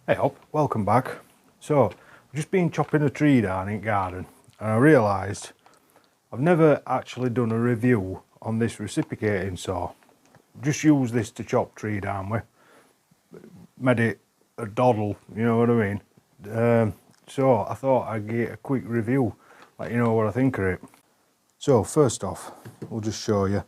Hey up, welcome back. So, I've just been chopping a tree down in garden and I realised I've never actually done a review on this reciprocating saw. Just use this to chop tree down with. Made it a doddle, you know what I mean? So I thought I'd get a quick review, let you know what I think of it. So first off, we'll just show you.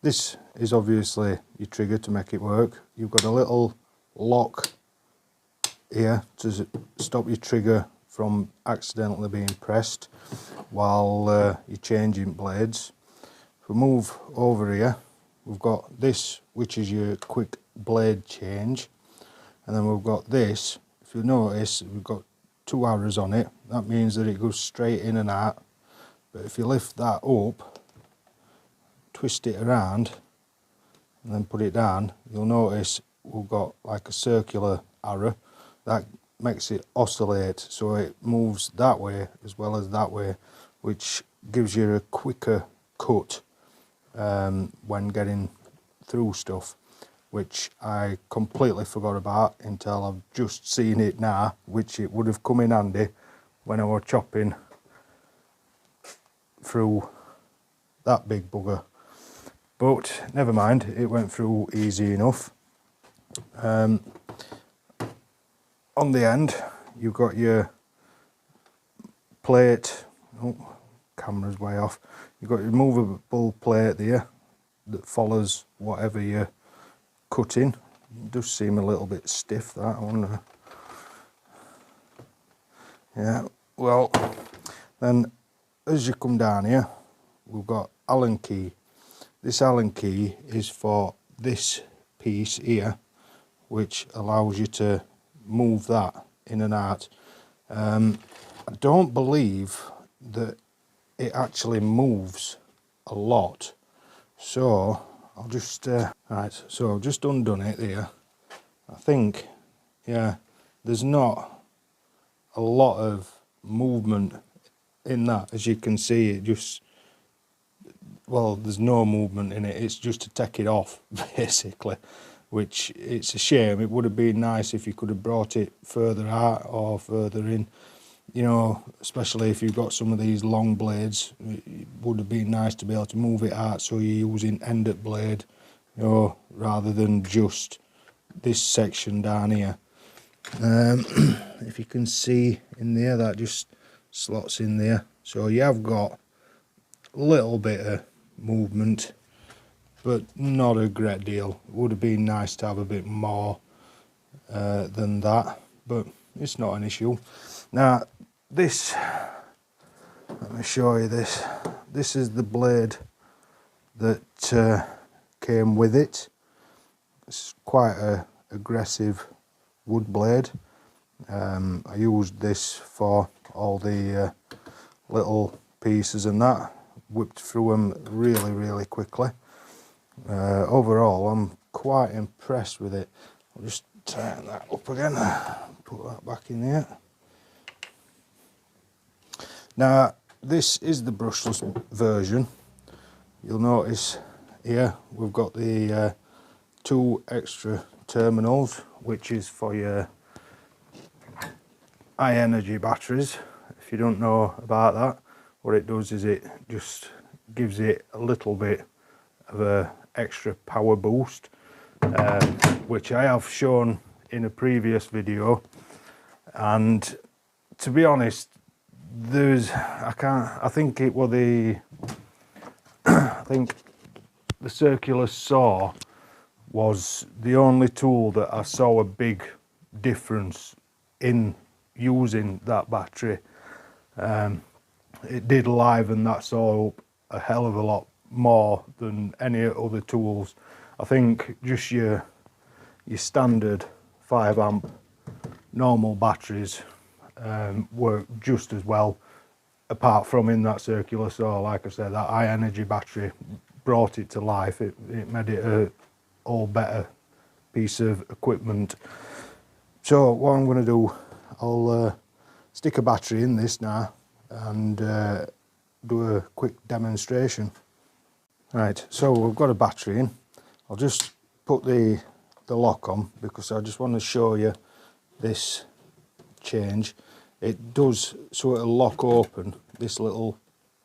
This is obviously your trigger to make it work. You've got a little lock here to stop your trigger from accidentally being pressed while you're changing blades. If we move over here, we've got this, which is your quick blade change, and then we've got this. If you notice, we've got two arrows on it. That means that it goes straight in and out. But if you lift that up, twist it around and then put it down, you'll notice we've got like a circular arrow that makes it oscillate, so it moves that way as well as that way, which gives you a quicker cut when getting through stuff, which I completely forgot about until I've just seen it now, which it would have come in handy when I was chopping through that big bugger. But never mind, it went through easy enough. On the end, you've got your plate. Oh, camera's way off. You've got your movable plate there that follows whatever you're cutting. It does seem a little bit stiff, that, I wonder. Yeah, well, then as you come down here, we've got Allen key. This Allen key is for this piece here, which allows you to move that in and out. I don't believe that it actually moves a lot, so I'll just right, so I've just undone it there. I think, yeah, there's not a lot of movement in that. As you can see, it just, well, there's no movement in it. It's just to take it off basically, which it's a shame. It would have been nice if you could have brought it further out or further in, you know, especially if you've got some of these long blades. It would have been nice to be able to move it out so you're using end at blade, you know, rather than just this section down here. If you can see in there, that just slots in there, so you have got a little bit of movement, but not a great deal. It would have been nice to have a bit more than that, but it's not an issue. Now this, let me show you this. This is the blade that came with it. It's quite a aggressive wood blade. I used this for all the little pieces and that, whipped through them really quickly. Overall, I'm quite impressed with it. I'll just tighten that up again, put that back in there. Now, this is the brushless version. You'll notice here we've got the two extra terminals, which is for your high energy batteries. If you don't know about that, what it does is it just gives it a little bit of a extra power boost, which I have shown in a previous video, and to be honest, I think it was I think the circular saw was the only tool that I saw a big difference in using that battery. It did liven that saw up a hell of a lot more than any other tools. I think just your standard 5 amp normal batteries work just as well, apart from in that circular saw. Like I said, that high energy battery brought it to life. It made it a all better piece of equipment. So what I'm going to do, I'll stick a battery in this now and do a quick demonstration. Right, so we've got a battery in. I'll just put the lock on because I just want to show you this change, it does sort of lock open this little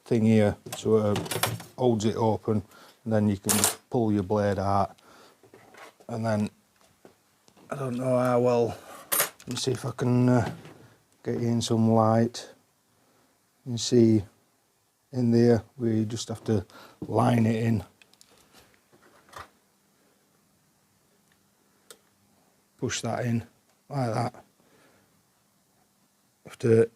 thing here, so it holds it open, and then you can just pull your blade out. And then I don't know how well, let me see if I can get you in some light. You can see in there where you just have to line it in, push that in like that. After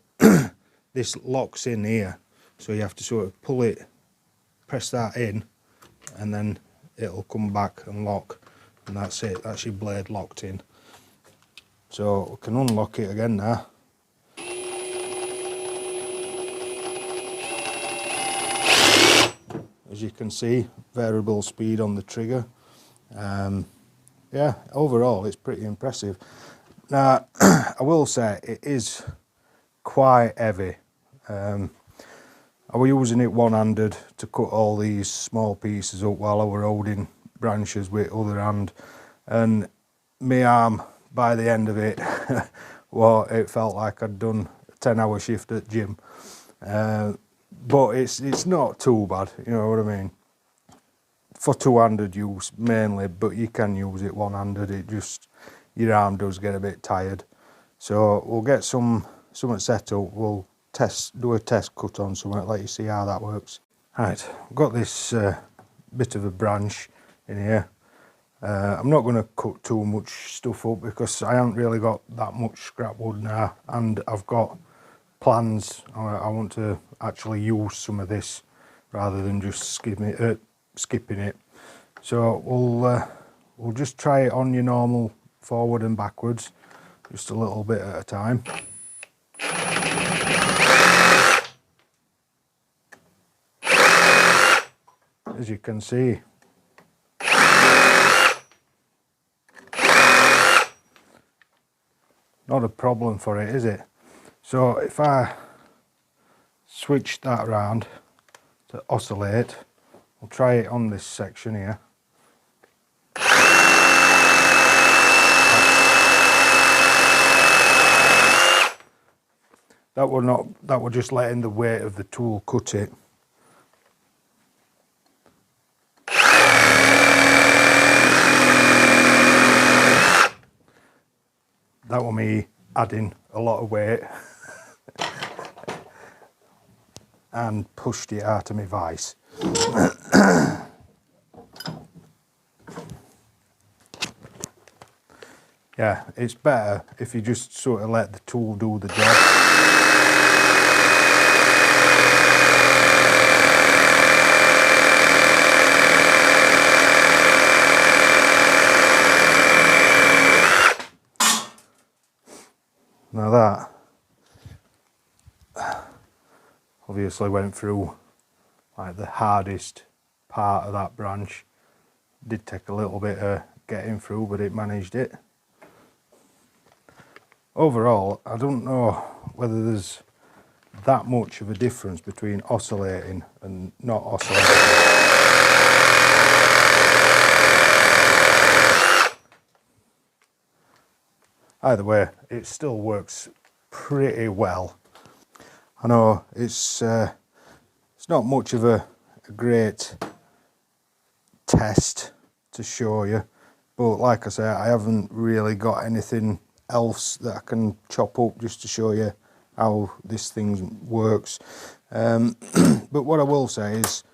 this locks in here, so you have to sort of pull it, press that in, and then it'll come back and lock, and that's it, that's your blade locked in. So we can unlock it again now. As you can see, variable speed on the trigger. Yeah, overall it's pretty impressive. Now I will say it is quite heavy. I was using it one-handed to cut all these small pieces up while I were holding branches with other hand, and my arm by the end of it, well, it felt like I'd done a 10-hour shift at gym. But it's not too bad, you know what I mean, for two-handed use mainly, but you can use it one-handed. It just, your arm does get a bit tired. So we'll get something set up, we'll do a test cut on something, let you see how that works. Right, I've got this bit of a branch in here. I'm not going to cut too much stuff up because I haven't really got that much scrap wood now, and I've got plans. I want to actually use some of this rather than just skipping it. So we'll just try it on your normal forward and backwards, just a little bit at a time. As you can see, not a problem for it, is it? So if I switch that around to oscillate, I'll try it on this section here. That will just letting the weight of the tool cut it. That was me adding a lot of weight and pushed it out of my vise. Yeah, it's better if you just sort of let the tool do the job. Now that obviously went through like the hardest part of that branch. Did take a little bit of getting through, but it managed it. Overall, I don't know whether there's that much of a difference between oscillating and not oscillating. Either way, it still works pretty well. I know it's not much of a great test to show you, but like I say, I haven't really got anything else that I can chop up just to show you how this thing works. But what I will say is,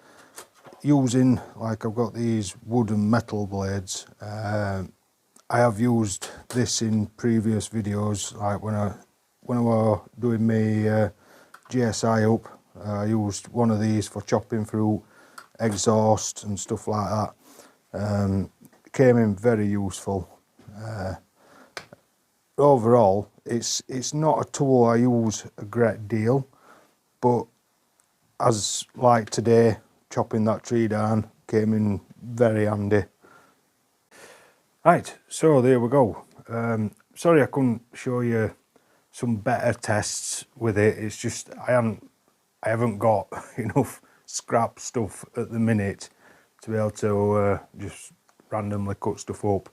using, like I've got these wood and metal blades, I have used this in previous videos, like when I was doing my GSI up, I used one of these for chopping through exhaust and stuff like that. Came in very useful. Overall, it's not a tool I use a great deal, but as like today, chopping that tree down came in very handy. Right, so there we go. Sorry I couldn't show you some better tests with it. It's just I haven't got enough scrap stuff at the minute to be able to just randomly cut stuff up.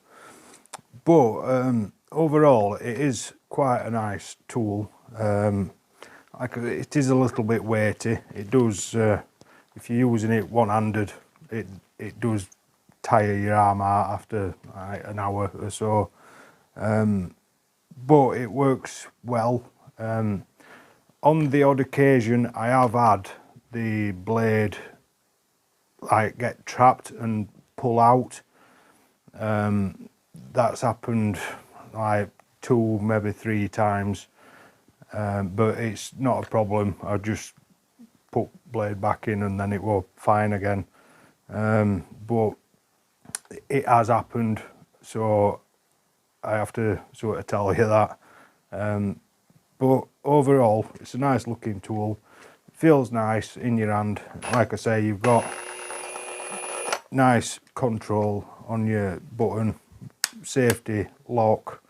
But overall, it is quite a nice tool. Like it is a little bit weighty. It does, if you're using it one-handed, it does tire your arm out after like an hour or so. But it works well. On the odd occasion, I have had the blade like get trapped and pull out. That's happened like 2, maybe 3 times, but it's not a problem. I just put blade back in and then it was fine again. But it has happened, so I have to sort of tell you that. But overall, it's a nice looking tool. It feels nice in your hand. Like I say, you've got nice control on your button, safety lock,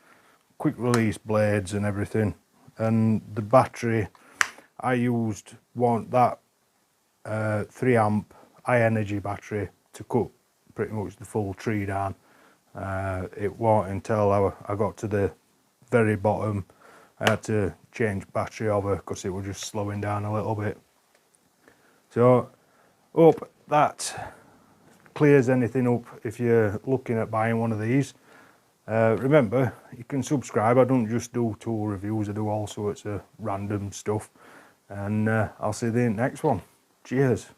quick release blades and everything. And the battery, I used that 3 amp high energy battery to cut pretty much the full tree down. It wasn't until I got to the very bottom I had to change battery over because it was just slowing down a little bit. So hope that clears anything up if you're looking at buying one of these. Remember, you can subscribe. I don't just do tool reviews, I do all sorts of random stuff. And I'll see you in the next one. Cheers.